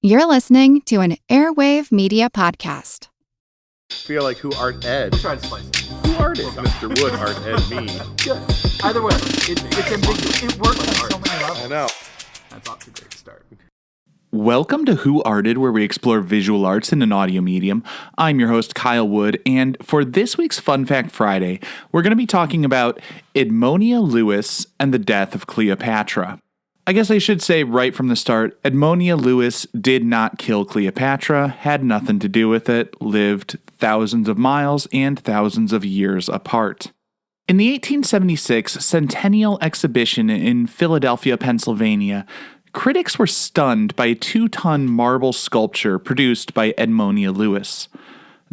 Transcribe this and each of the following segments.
You're listening to an Airwave Media Podcast. Feel like who art Ed? We'll try to slice it. Who art Ed? Mr. Wood art Ed me. Good. Either way, it's ambiguous. It works on so many levels. I know. That's off to a great start. Welcome to Who Arted, where we explore visual arts in an audio medium. I'm your host, Kyle Wood, and for this week's Fun Fact Friday, we're going to be talking about Edmonia Lewis and the Death of Cleopatra. I guess I should say right from the start, Edmonia Lewis did not kill Cleopatra, had nothing to do with it, lived thousands of miles and thousands of years apart. In the 1876 Centennial Exhibition in Philadelphia, Pennsylvania, critics were stunned by a 2-ton marble sculpture produced by Edmonia Lewis.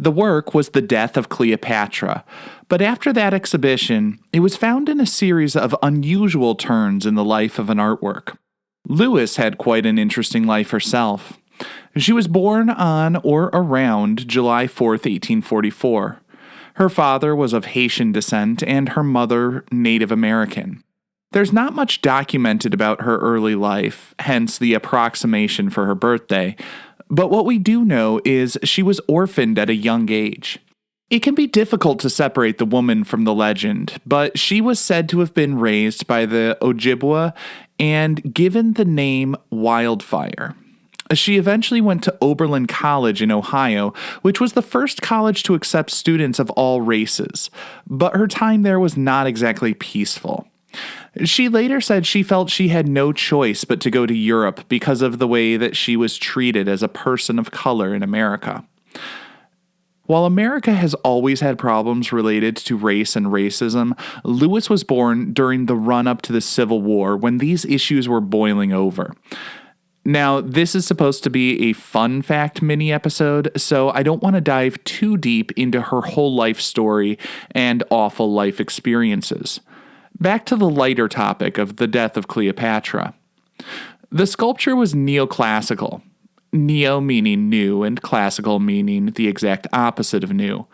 The work was the Death of Cleopatra, but after that exhibition, it was found in a series of unusual turns in the life of an artwork. Lewis had quite an interesting life herself. She was born on or around July 4th, 1844. Her father was of Haitian descent and her mother Native American. There's not much documented about her early life, hence the approximation for her birthday, but what we do know is she was orphaned at a young age. It can be difficult to separate the woman from the legend, but she was said to have been raised by the Ojibwa and given the name Wildfire. She eventually went to Oberlin College in Ohio, which was the first college to accept students of all races, but her time there was not exactly peaceful. She later said she felt she had no choice but to go to Europe because of the way that she was treated as a person of color in America. While America has always had problems related to race and racism, Lewis was born during the run-up to the Civil War when these issues were boiling over. Now, this is supposed to be a fun fact mini-episode, so I don't want to dive too deep into her whole life story and awful life experiences. Back to the lighter topic of the Death of Cleopatra. The sculpture was neoclassical. Neo meaning new and classical meaning the exact opposite of new.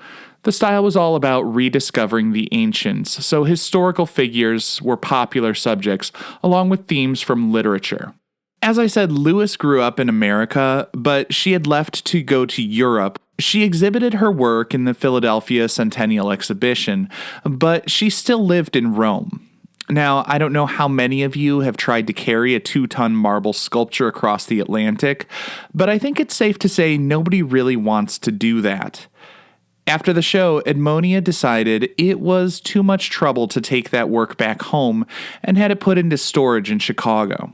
The style was all about rediscovering the ancients, so historical figures were popular subjects along with themes from literature. As I said, Lewis grew up in America, but she had left to go to Europe. She exhibited her work in the Philadelphia Centennial Exhibition, but she still lived in Rome. Now, I don't know how many of you have tried to carry a 2-ton marble sculpture across the Atlantic, but I think it's safe to say nobody really wants to do that. After the show, Edmonia decided it was too much trouble to take that work back home and had it put into storage in Chicago.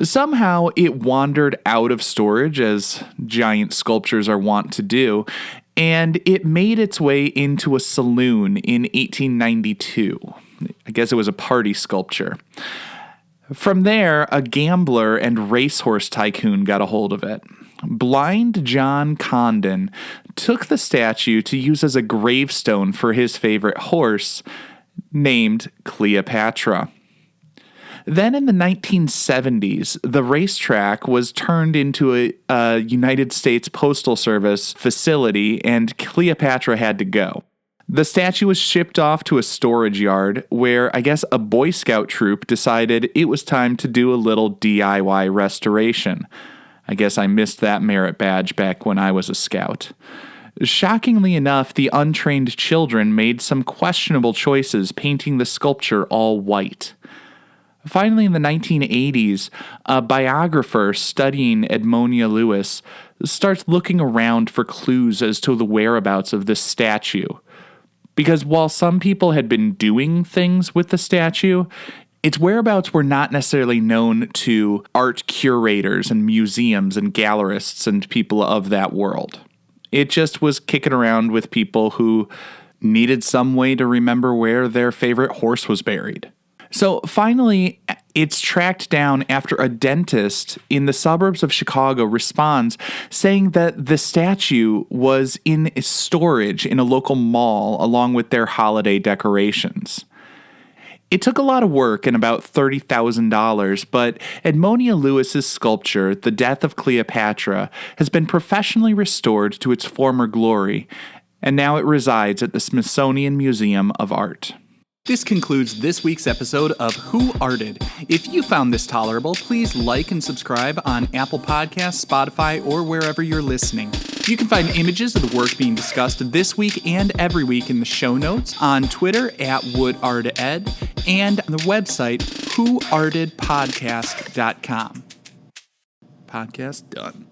Somehow, it wandered out of storage, as giant sculptures are wont to do, and it made its way into a saloon in 1892. I guess it was a party sculpture. From there, a gambler and racehorse tycoon got a hold of it. Blind John Condon took the statue to use as a gravestone for his favorite horse, named Cleopatra. Then in the 1970s, the racetrack was turned into a United States Postal Service facility, and Cleopatra had to go. The statue was shipped off to a storage yard where I guess a Boy Scout troop decided it was time to do a little DIY restoration. I guess I missed that merit badge back when I was a scout. Shockingly enough, the untrained children made some questionable choices, painting the sculpture all white. Finally, in the 1980s, a biographer studying Edmonia Lewis starts looking around for clues as to the whereabouts of this statue. Because while some people had been doing things with the statue, its whereabouts were not necessarily known to art curators and museums and gallerists and people of that world. It just was kicking around with people who needed some way to remember where their favorite horse was buried. So finally, it's tracked down after a dentist in the suburbs of Chicago responds saying that the statue was in storage in a local mall along with their holiday decorations. It took a lot of work and about $30,000, but Edmonia Lewis's sculpture, The Death of Cleopatra, has been professionally restored to its former glory, and now it resides at the Smithsonian Museum of Art. This concludes this week's episode of Who Arted. If you found this tolerable, please like and subscribe on Apple Podcasts, Spotify, or wherever you're listening. You can find images of the work being discussed this week and every week in the show notes, on Twitter at WoodArtEd, and on the website whoartedpodcast.com. Podcast done.